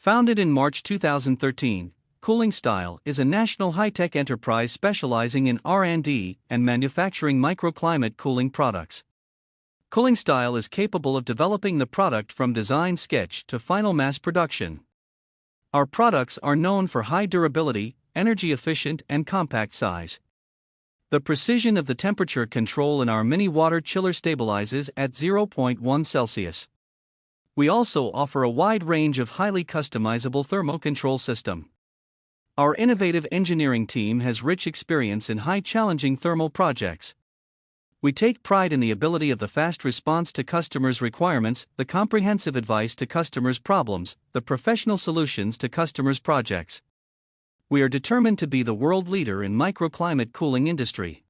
Founded in March 2013, Coolingstyle is a national high-tech enterprise specializing in R&D and manufacturing microclimate cooling products. Coolingstyle is capable of developing the product from design sketch to final mass production. Our products are known for high durability, energy efficient, and compact size. The precision of the temperature control in our mini water chiller stabilizes at 0.1 Celsius. We also offer a wide range of highly customizable thermal control system. Our innovative engineering team has rich experience in high challenging thermal projects. We take pride in the ability of the fast response to customers' requirements, the comprehensive advice to customers' problems, the professional solutions to customers' projects. We are determined to be the world leader in microclimate cooling industry.